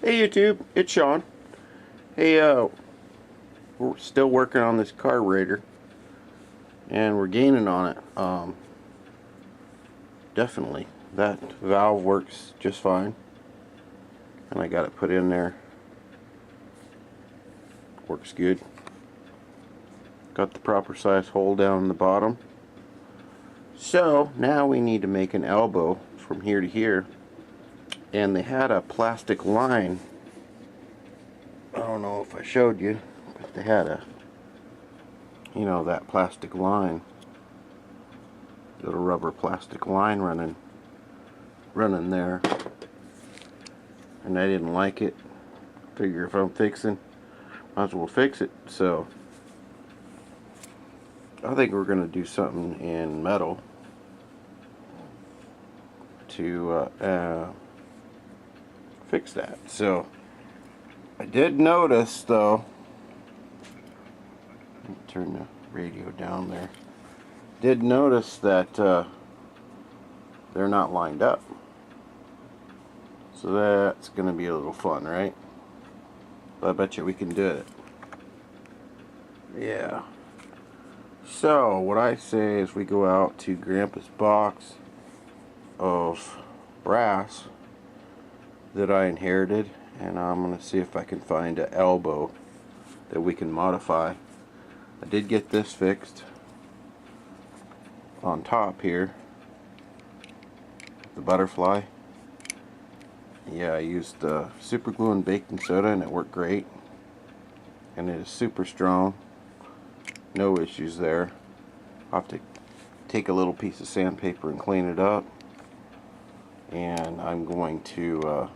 Hey YouTube, it's Sean. Hey, we're still working on this carburetor, and we're gaining on it. Definitely, that valve works just fine, and I got it put in there. Works good. Got the proper size hole down in the bottom. So now we need to make an elbow from here to here. And they had a plastic line. I don't know if I showed you, but they had a, that plastic line, little rubber plastic line running there, and I didn't like it. Figure if I'm fixing, might as well fix it. So I think we're gonna do something in metal to fix that. So I did notice, though, let me turn the radio down there, did notice that they're not lined up. So that's gonna be a little fun, right? But I bet you we can do it. Yeah. So what I say is we go out to Grandpa's box of brass that I inherited, and I'm going to see if I can find an elbow that we can modify. I did get this fixed on top here, the butterfly. Yeah, I used super glue and baking soda, and it worked great, and it is super strong. No issues there. I'll have to take a little piece of sandpaper and clean it up, and I'm going to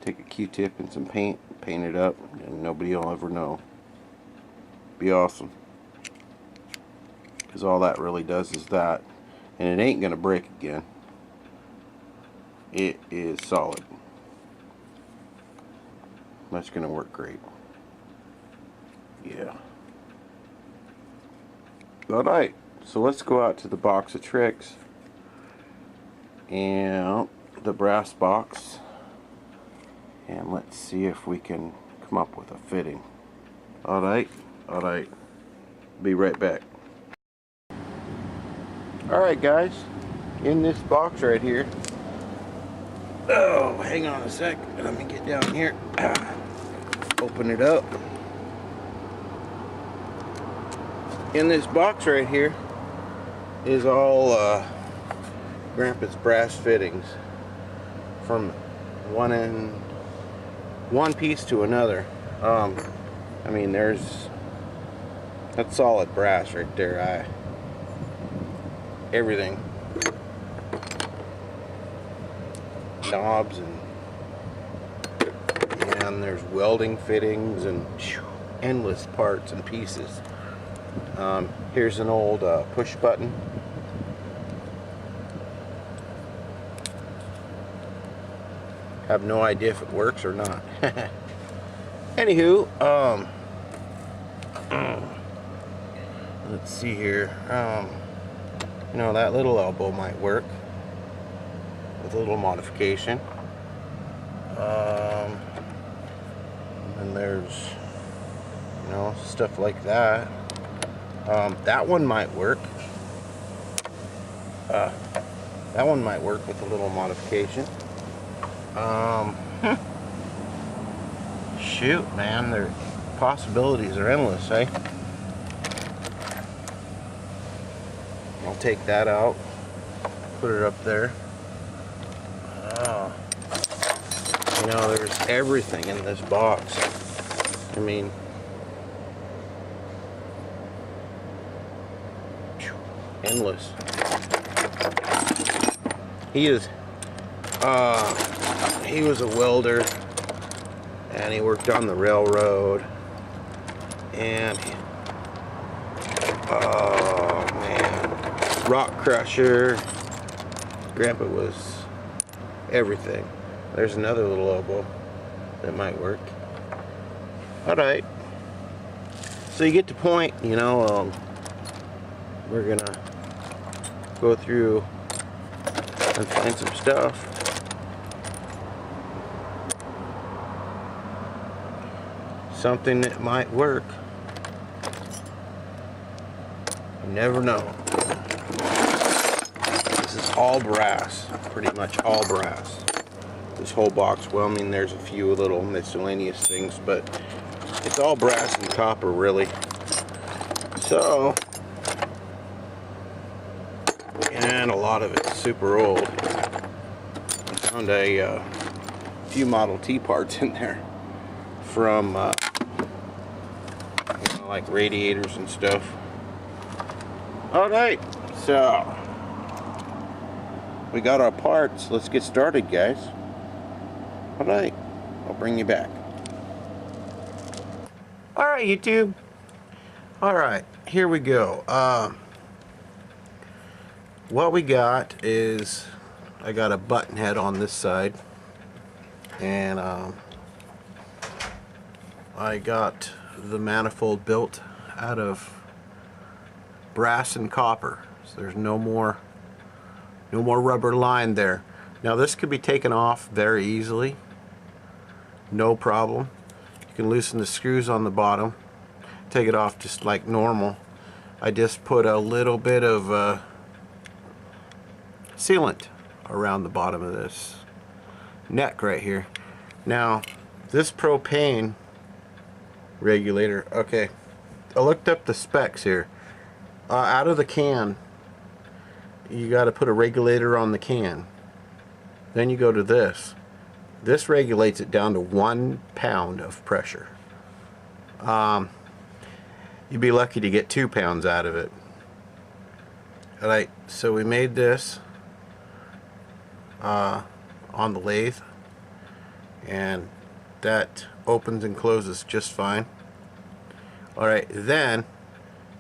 take a Q-tip and some paint it up, and nobody will ever know. Be awesome, because all that really does is that, and it ain't gonna break again. It is solid. That's gonna work great. Yeah. Alright, so let's go out to the box of tricks and the brass box, and let's see if we can come up with a fitting. Alright, be right back. Alright guys, in this box right here, oh, hang on a sec, let me get down here, open it up. In this box right here is all Grandpa's brass fittings, from one piece to another. I mean, that's solid brass right there. Everything, knobs, and there's welding fittings and endless parts and pieces. Here's an old push button. Have no idea if it works or not. Anywho, let's see here. That little elbow might work with a little modification. And there's, stuff like that. That one might work. That one might work with a little modification. Shoot, man, their possibilities are endless, eh? I'll take that out, put it up there. There's everything in this box. I mean, endless. He was a welder, and he worked on the railroad, and oh man, rock crusher. Grandpa was everything. There's another little elbow that might work. Alright, so you get the point. We're gonna go through and find some stuff. something that might work. You never know. This is all brass, pretty much all brass. This whole box, well, I mean, there's a few little miscellaneous things, but it's all brass and copper, really. So, and a lot of it's super old. I found a few Model T parts in there from, you know, like radiators and stuff. Alright, so we got our parts. Let's get started, guys. Alright, I'll bring you back. Alright, YouTube. Alright, here we go. What we got is, I got a button head on this side, and I got the manifold built out of brass and copper, so there's no more rubber line there. Now this could be taken off very easily, no problem. You can loosen the screws on the bottom, take it off just like normal. I just put a little bit of sealant around the bottom of this neck right here. Now this propane regulator, okay, I looked up the specs here. Out of the can, you got to put a regulator on the can. Then you go to this. This regulates it down to 1 pound of pressure. You'd be lucky to get 2 pounds out of it. Alright, so we made this on the lathe, and that opens and closes just fine. Alright, then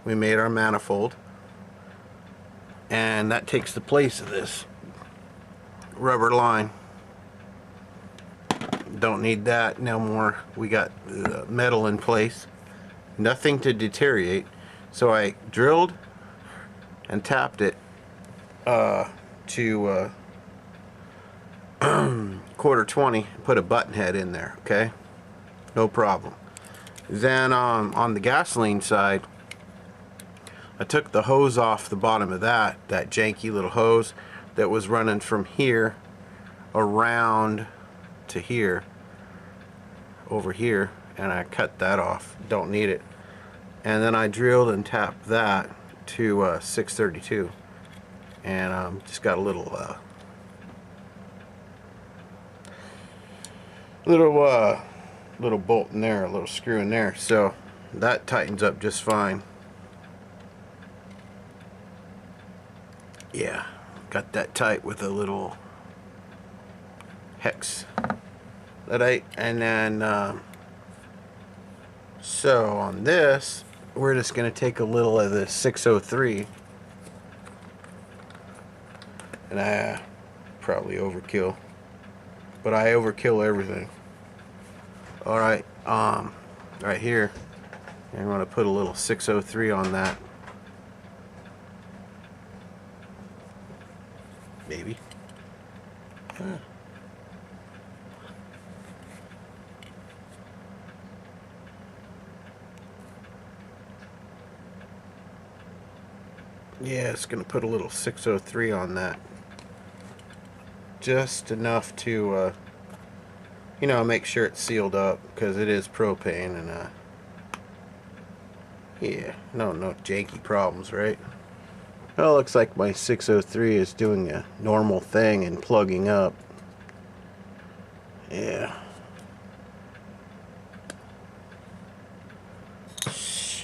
we made our manifold, and that takes the place of this rubber line. Don't need that no more. We got the metal in place, nothing to deteriorate. So I drilled and tapped it to quarter 20, put a button head in there, okay, no problem. Then on the gasoline side, I took the hose off the bottom of that janky little hose that was running from here around to here, over here, and I cut that off, don't need it. And then I drilled and tapped that to 632, and just got a little little bolt in there, a little screw in there, so that tightens up just fine. Yeah, got that tight with a little hex. And then so on this, we're just going to take a little of the 603, and I probably overkill, but I overkill everything. Alright, right here, I'm going to put a little 603 on that. Maybe. Yeah, it's going to put a little 603 on that. Just enough to, you know, make sure it's sealed up, because it is propane, and, yeah, no janky problems, right? Well, it looks like my 603 is doing a normal thing and plugging up. Yeah.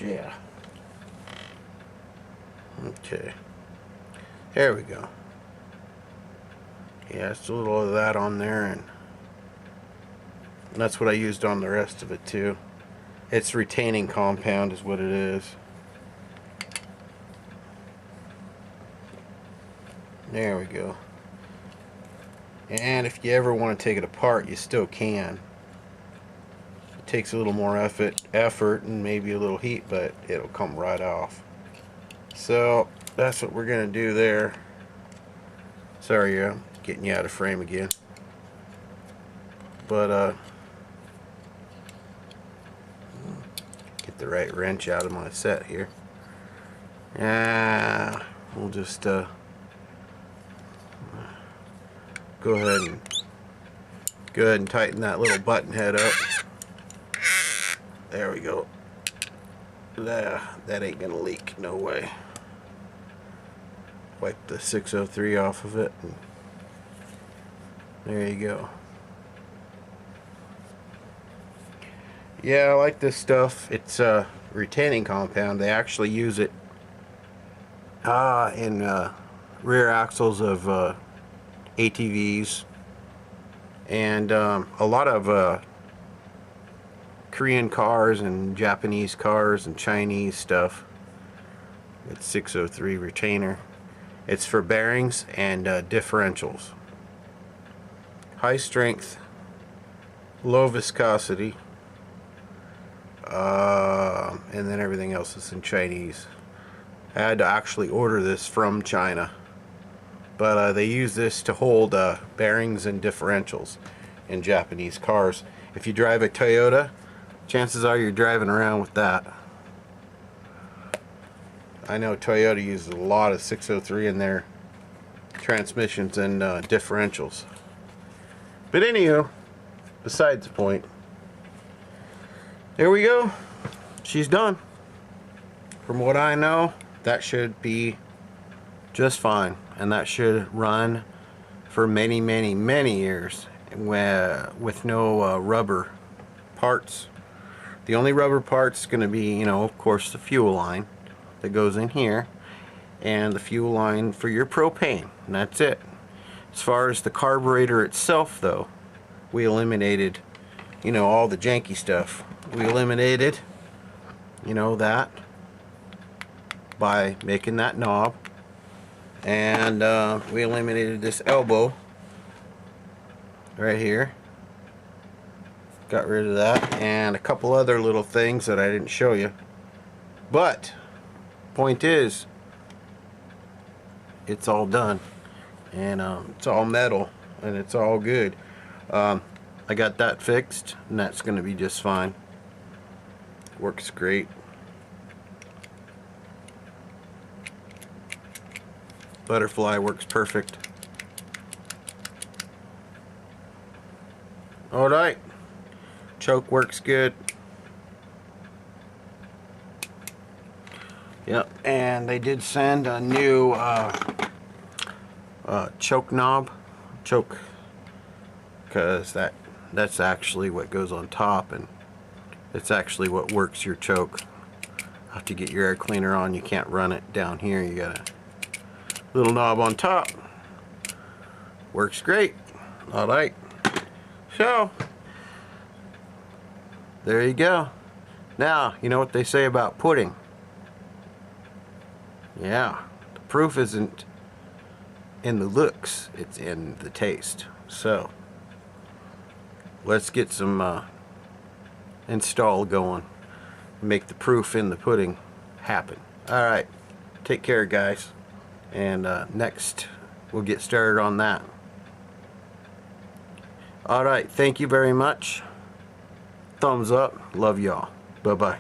Yeah. Okay. There we go. Yeah, it's a little of that on there, and that's what I used on the rest of it too. It's retaining compound is what it is. There we go. And if you ever want to take it apart, you still can. It takes a little more effort and maybe a little heat, but it'll come right off. So that's what we're going to do there. Sorry, I'm getting you out of frame again. But the right wrench out of my set here. We'll just go ahead and tighten that little button head up. There we go. That ain't gonna leak, no way. Wipe the 603 off of it, and there you go. Yeah, I like this stuff. It's a retaining compound. They actually use it in rear axles of ATVs and a lot of Korean cars and Japanese cars and Chinese stuff. It's 603 retainer. It's for bearings and differentials. High strength, low viscosity, and then everything else is in Chinese. I had to actually order this from China, but they use this to hold bearings and differentials in Japanese cars. If you drive a Toyota, chances are you're driving around with that. I know Toyota uses a lot of 603 in their transmissions and differentials. But anywho, besides the point, there we go. She's done. From what I know, that should be just fine, and that should run for many, many, many years with no rubber parts. The only rubber part's going to be, you know, of course, the fuel line that goes in here, and the fuel line for your propane, and that's it. As far as the carburetor itself, though, we eliminated, you know, all the janky stuff. We eliminated, you know, that by making that knob, and we eliminated this elbow right here. Got rid of that, and a couple other little things that I didn't show you. But point is, it's all done, and it's all metal, and it's all good. I got that fixed, and that's going to be just fine. Works great. Butterfly works perfect. Alright. Choke works good. Yep, and they did send a new choke knob. Choke, because that's actually what goes on top, and it's actually what works your choke. You have to get your air cleaner on. You can't run it down here. You got a little knob on top. Works great. Alright. So, there you go. Now, you know what they say about pudding. Yeah, the proof isn't in the looks, it's in the taste. So, let's get some install going. Make the proof in the pudding happen. Alright, take care, guys. And next, we'll get started on that. Alright, thank you very much. Thumbs up. Love y'all. Bye-bye.